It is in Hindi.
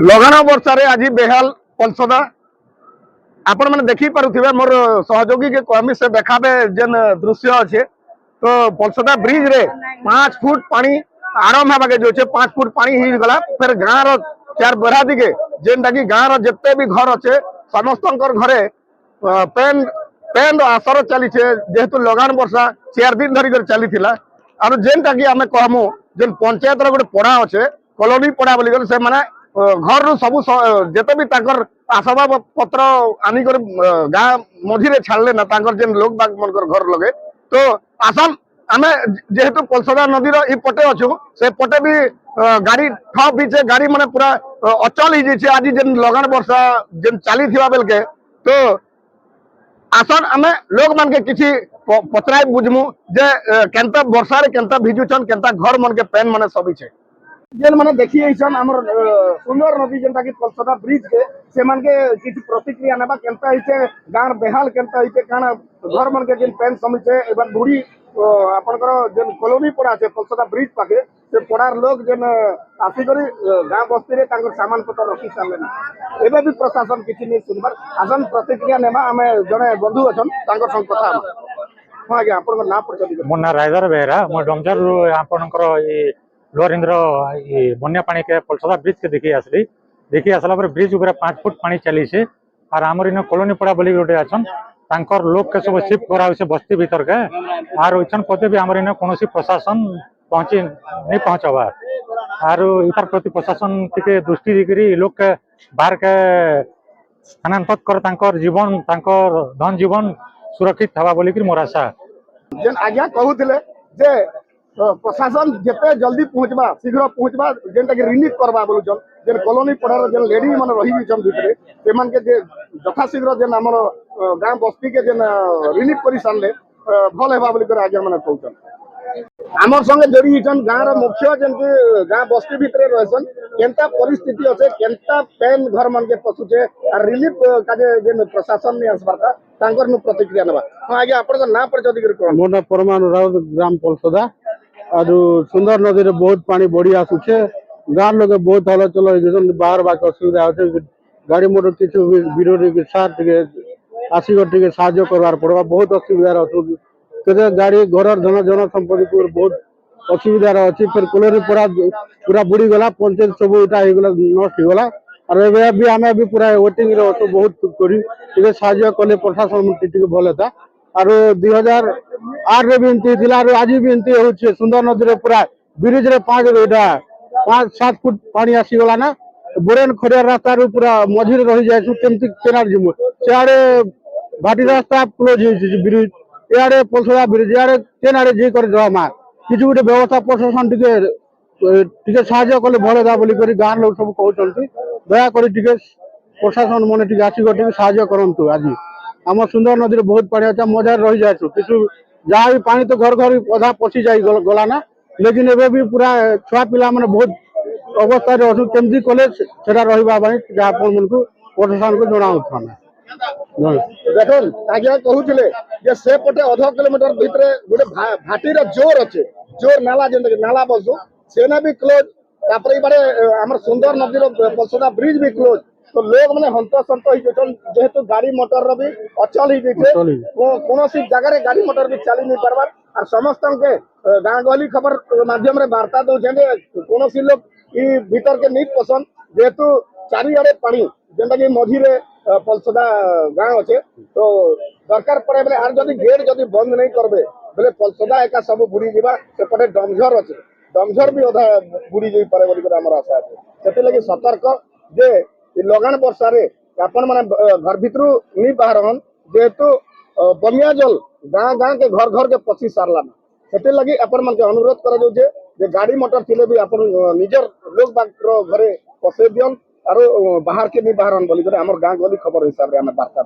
ଲଗାଣ ବର୍ଷାରେ ଆଜି ବେହାଲ ପଲସଦା आपण मैंने देखी पारुथिबे मोर सहयोगी के कहमी से देखाबे जेन दृश्य अच्छे तो पलसदा ब्रिज रे 5 फुट पानी आरंभ होगा जो 5 फुट पानी ही गला फिर गाँव रो चार बेढ़ा दिगे जेनटा कि गाँव रो जिते भी घर अच्छे समस्त घरे पेन पेन आसर चली जेहेतु लगान वर्षा 4 दिन धरिक चली और जेनटा कि आम कहमु जेन पंचायत रो गोटे पड़ा अच्छे कॉलोनी पड़ा बोली से माने घर रु सब जिते भी आसबाब पत्र आनिक गाँ मझे छाड़े ना जेन लोक बाग मन घर लगे तो आसन आम जेहेतु पलसदा नदीर इ पटे अच्छु से पटे भी गाड़ी ठप ही गाड़ी माने पूरा अचल ही आज जेन लगान वर्षा जेन चली बेलके तो आसन आम लोक मान के किसी पचराई बुझमु जे केनता वर्षा रे केनता भिजुचन केनता घर मन के पेन माने सभी छे जेन माने देखी हमर सुंदर नदी जेनता कि पलसदा ब्रिज के से मन के किसी प्रतिक्रिया नेबा केनता हिचे गाँव बेहाल केनता हिचे काना घर मन के जेन पेन समिचे एबार बुढ़ी आपनकर जेन कॉलोनी पड़ा छे पलसदा ब्रिज पाके से पड़ार लोग जेन आसी करी गाँव बस्ती रे तांकर सामान पत्र रखी सारले ना एबे भी प्रशासन किछि नै सुनबार आसन प्रतिक्रिया नेबा हमें जने बंधु अछन तांकर संग कथा हां आज्ञा आपनकर नाम परिचय मोना राइदर बेहरा मो डंजर आपनकर ये लोअर इंद्र बन्या पानी के पलसदा ब्रिज के देखी आसला पर ब्रिज ऊपर 5 फुट पानी चली से और आमर इन कॉलोनी पड़ा बोली गोटे अच्छन तांकर लोग के सब शिफ्ट करा से बस्ती भीतर के और इछन पते भी आमर इन कोनोसी प्रशासन पहुंची नहीं पहुंचवा और इतार प्रति प्रशासन टिके दृष्टि देकरी लोग के बाहर के स्थानांतरित कर तांकर जीवन तांकर धन जीवन सुरक्षित हवा बोली मोर आशा जेन आज्ञा कहूले जे प्रशासन जिते जल्दी पहुंचबा शीघ्र पहुंचबा जेनटा कि रिलीफ करबा बोलुचन जेन कॉलोनी पड़ार जेन लेडी माने रही छन भितरे सेमान के जे यथा शीघ्र जेन हमर गांव बस्ती के जेन रिलीफ करि सारले भल हेबा बोली कर आज्ञा माने कहउचन हमर संगे जोड़ी छन गाँव रो मुख्य जेन कि गांव बस्ती भितरे रहसन केनता परिस्थिति अछे केनता पेन घर मन के पसुचे और रिलीफ काजे जेन प्रशासन ने असबाता तांकर नु प्रतिक्रिया नेबा हां आज्ञा आपन नाम परिचय दिकर कोन मोर परमाणु राउत ग्राम पलसदा और सुंदर नदी रे बहुत पानी बढ़ी आसुचे गाँव लोग बहुत हलचल बाहर बाक असुविधा होते गाड़ी मोटर किसी विरोधी के साथ आसिक साहाଯ୍य करवार पड़वा बहुत असुविधा अच्छे गाड़ी घर धन जन संपत्ति बहुत असुविधा अच्छी फिर कॉलोनी पड़ा पूरा बुड़ी गला पंचायत सब इटा नष्ट हो गला और एबे भी आमे भी पूरा वेटिंग रे अच्छु बहुत करी साहाଯ୍य कले प्रशासन भल था और 2008 रे भी एमती थिला और आज भी एमती होचे सुंदर नदी रे पूरा ब्रिज रे 5-7 फुट पानी आसी गला ना बोरेन खड़िया रास्ता रे पूरा मझिरे रही जाय केमती केनार जिमु सियाड़े भाटी रास्ता क्लोज होई ब्रिज इयाड़े पलसदा ब्रिज इयाड़े केनारे जे कर जमा किछु गुटे व्यवस्था प्रशासन टिके साहाଯ୍य कले भल था बोली करी गाँव लोग सब कहउचंती दया करी टिके प्रशासन माने टिके आसी टिके साहाଯ୍य करंतु आज आम सुंदर नदी बहुत पानी अच्छा मजा रही जाए किसी जहाँ भी पानी तो घर घर अधा पशि जा गला ना लेकिन एबे भी पूरा छुआ पिला माने बहुत अवस्था अच्छु केमती कले आपण मन को प्रशासन को जनाऊँ देखन आज्ञा कहूले जे से पटे आधा किलोमीटर भितरे गोटे भाटीर जोर अच्छे जोर नाला जेन नाला बसु सेना भी क्लोज तापर बारे हमर सुंदर नदी पलसदा ब्रिज भी क्लोज तो लोग मैंने हंतसंत जेहेतु गाड़ी मोटर भी अचल ही कौन जगह गाड़ी मोटर भी चली नहीं पार्बार और समस्त के गाँ गहली खबर माध्यम रे वार्ता दौरान कौन लोग इ भीतर के नहीं पसंद जेहेतु चारिआडे पानी जेनटा कि मझिरे पलसदा गाँव अच्छे तो दरकार पड़े बेले आर जदि गेट जदि बंद नहीं करबे बेले पलसदा एका सब बुड़ी जीवा सेपटे डमझर अच्छे डमझर भी अधा बुड़ी जाई पारे बोली हमर आशा है से लगी सतर्क जे लगान वर्षा रे आपण माने घर भितरु नहीं बाहरन जेहेतु बनिया जल गाँ गाँ के घर घर के पची सारला से लगी अपन मन के अनुरोध करा जाउछे जे गाड़ी मोटर थिले भी अपन निजर लोक बाग घरे पसे दियन और बाहर के नहीं बाहरन बोली हमर गाँ गली खबर हिसाब रे हमें वार्ता